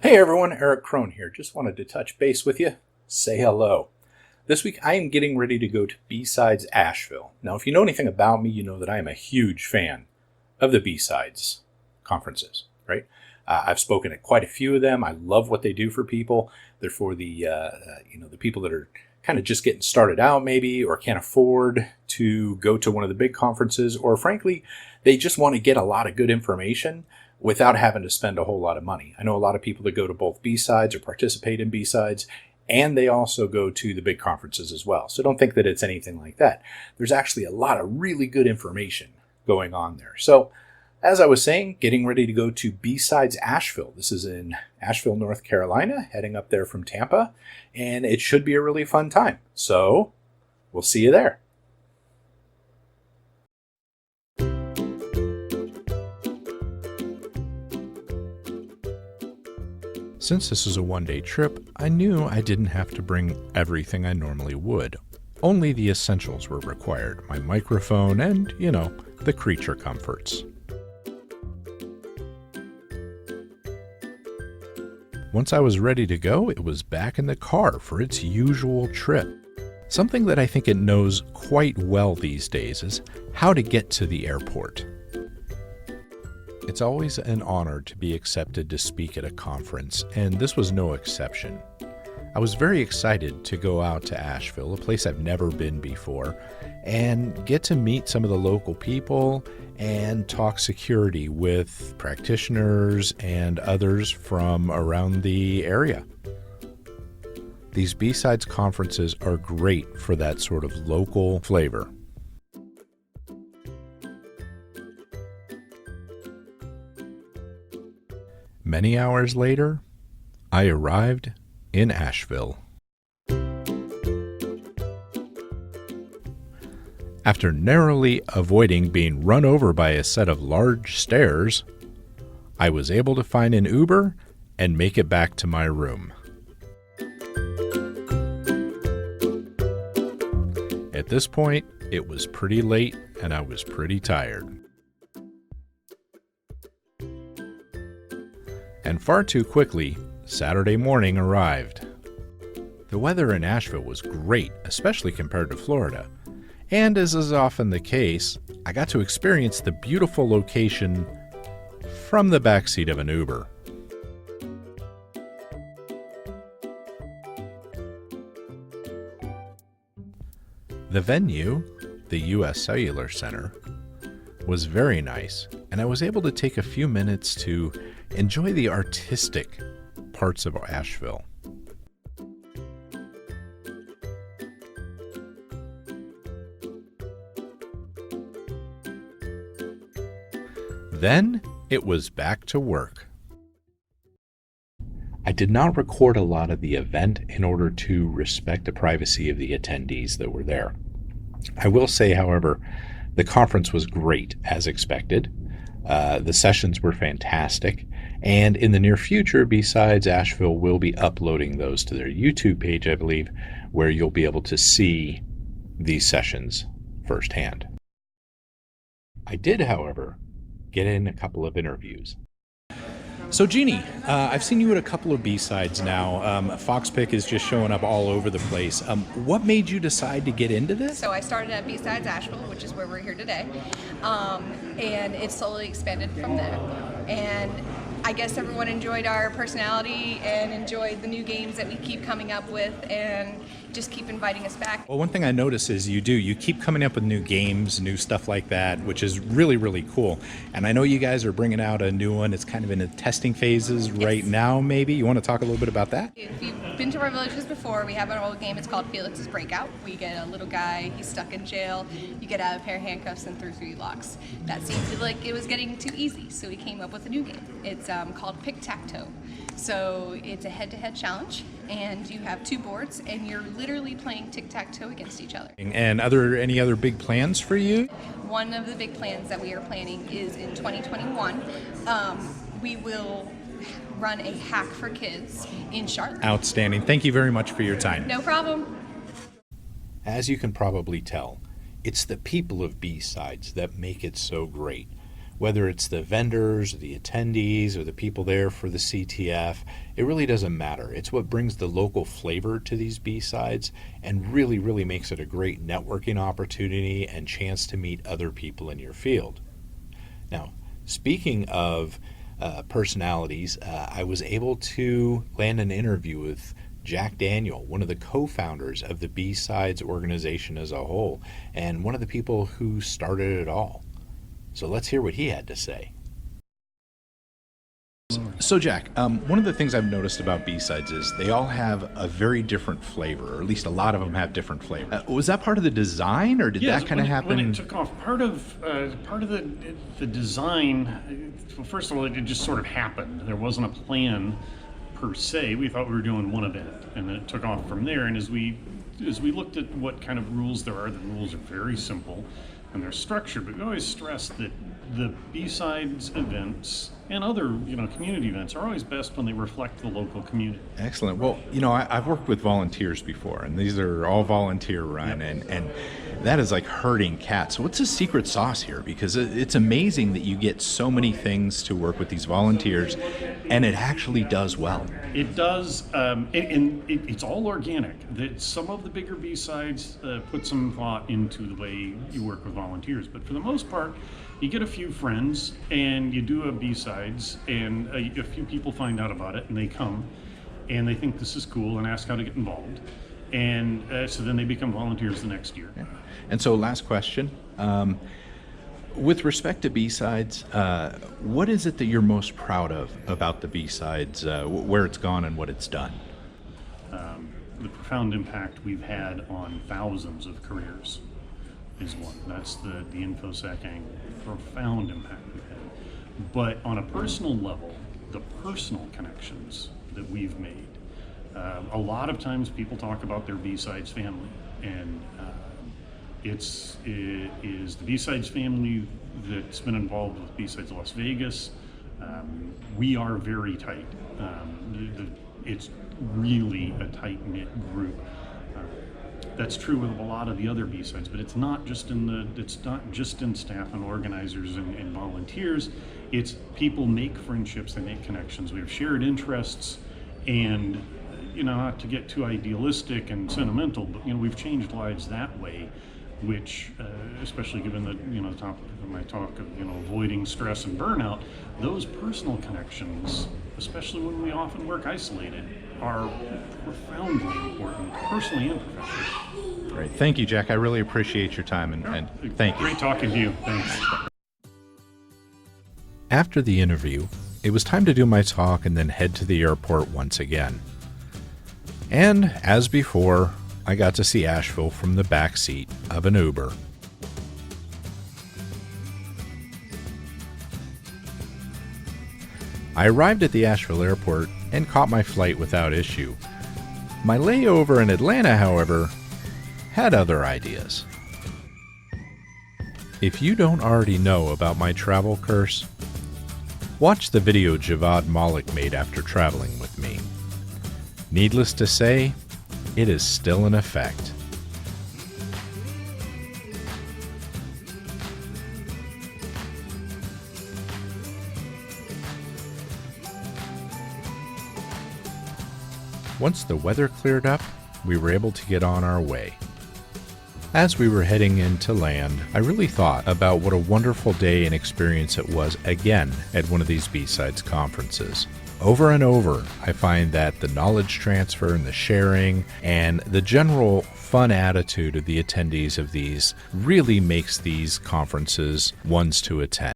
Hey everyone, Eric Crone here. Just wanted to touch base with you, say hello. This week I am getting ready to go to BSides Asheville. Now if you know anything about me, you know that I am a huge fan of the BSides conferences, right? I've spoken at quite a few of them. I love what they do for people. They're for the people that are kind of just getting started out maybe, or can't afford to go to one of the big conferences, or frankly, they just want to get a lot of good information without having to spend a whole lot of money. I know a lot of people that go to both BSides or participate in BSides, and they also go to the big conferences as well. So don't think that it's anything like that. There's actually a lot of really good information going on there. So as I was saying, getting ready to go to BSides Asheville. This is in Asheville, North Carolina, heading up there from Tampa, and it should be a really fun time. So we'll see you there. Since this is a one-day trip, I knew I didn't have to bring everything I normally would. Only the essentials were required, my microphone and, the creature comforts. Once I was ready to go, it was back in the car for its usual trip. Something that I think it knows quite well these days is how to get to the airport. It's always an honor to be accepted to speak at a conference, and this was no exception. I was very excited to go out to Asheville, a place I've never been before, and get to meet some of the local people and talk security with practitioners and others from around the area. These BSides conferences are great for that sort of local flavor. Many hours later, I arrived in Asheville. After narrowly avoiding being run over by a set of large stairs, I was able to find an Uber and make it back to my room. At this point, it was pretty late and I was pretty tired. And far too quickly, Saturday morning arrived. The weather in Asheville was great, especially compared to Florida. And as is often the case, I got to experience the beautiful location from the backseat of an Uber. The venue, the U.S. Cellular Center, was very nice, and I was able to take a few minutes to enjoy the artistic parts of Asheville. Then it was back to work. I did not record a lot of the event in order to respect the privacy of the attendees that were there. I will say, however, the conference was great, as expected. The sessions were fantastic, and in the near future, BSides Asheville will be uploading those to their YouTube page, I believe, where you'll be able to see these sessions firsthand. I did, however, get in a couple of interviews. So Jenee, I've seen you at a couple of BSides now. FoxPick is just showing up all over the place. What made you decide to get into this? So I started at BSides Asheville, which is where we're here today, and it slowly expanded from there. And I guess everyone enjoyed our personality and enjoyed the new games that we keep coming up with and just keep inviting us back. Well, one thing I notice is you keep coming up with new games, new stuff like that, which is really, really cool. And I know you guys are bringing out a new one. It's kind of in the testing phases right now, maybe. You want to talk a little bit about that? If you've been to our villages before, we have an old game. It's called Felix's Breakout. We get a little guy, he's stuck in jail. You get out a pair of handcuffs and through 3 locks. That seemed like it was getting too easy, so we came up with a new game. It's called Tic-Tac-Toe. So it's a head-to-head challenge, and you have 2 boards, and you're literally playing tic-tac-toe against each other. And any other big plans for you? One of the big plans that we are planning is in 2021, we will run a hack for kids in Charlotte. Outstanding. Thank you very much for your time. No problem. As you can probably tell, it's the people of BSides that make it so great. Whether it's the vendors, or the attendees, or the people there for the CTF, it really doesn't matter. It's what brings the local flavor to these B-sides and really, really makes it a great networking opportunity and chance to meet other people in your field. Now, speaking of personalities, I was able to land an interview with Jack Daniel, one of the co-founders of the BSides organization as a whole, and one of the people who started it all. So let's hear what he had to say. So Jack, one of the things I've noticed about B-sides is they all have a very different flavor, or at least a lot of them have different flavors. Was that part of the design, or did that kind of happen? When it took off, part of the design, well, first of all, it just sort of happened. There wasn't a plan per se. We thought we were doing one event, and then it took off from there. And as we looked at what kind of rules there are, the rules are very simple and they're structured, but we always stress that the B-sides events and other, community events are always best when they reflect the local community. Excellent. Well, I've worked with volunteers before, and these are all volunteer run, and that is like herding cats. So what's the secret sauce here? Because it's amazing that you get so many things to work with these volunteers, and it actually does well. It does, it's all organic. Some of the bigger B-sides put some thought into the way you work with volunteers, but for the most part, you get a few friends and you do a B-sides, and a few people find out about it and they come and they think this is cool and ask how to get involved, and so then they become volunteers the next year. Yeah. And so last question, with respect to B-sides, what is it that you're most proud of about the B-sides, where it's gone and what it's done? The profound impact we've had on thousands of careers is one. That's the InfoSec angle. Profound impact we've had. But on a personal level, the personal connections that we've made, a lot of times people talk about their B-sides family, and it is the B-sides family that's been involved with B-sides Las Vegas. We are very tight. It's really a tight-knit group. That's true with a lot of the other B-sides, but it's not just in staff and organizers and volunteers. It's people make friendships, they make connections. We have shared interests, and not to get too idealistic and sentimental, but we've changed lives that way, which especially given the topic of my talk of avoiding stress and burnout, those personal connections, especially when we often work isolated, are profoundly important, personally and professionally. Great. Thank you, Jack. I really appreciate your time, and thank you. Great talking to you. Thanks. After the interview, it was time to do my talk and then head to the airport once again. And as before, I got to see Asheville from the back seat of an Uber. I arrived at the Asheville airport and caught my flight without issue. My layover in Atlanta, however, had other ideas. If you don't already know about my travel curse, watch the video Javad Malik made after traveling with me. Needless to say, it is still in effect. Once the weather cleared up, we were able to get on our way. As we were heading in to land, I really thought about what a wonderful day and experience it was again at one of these B-sides conferences. Over and over, I find that the knowledge transfer and the sharing and the general fun attitude of the attendees of these really makes these conferences ones to attend.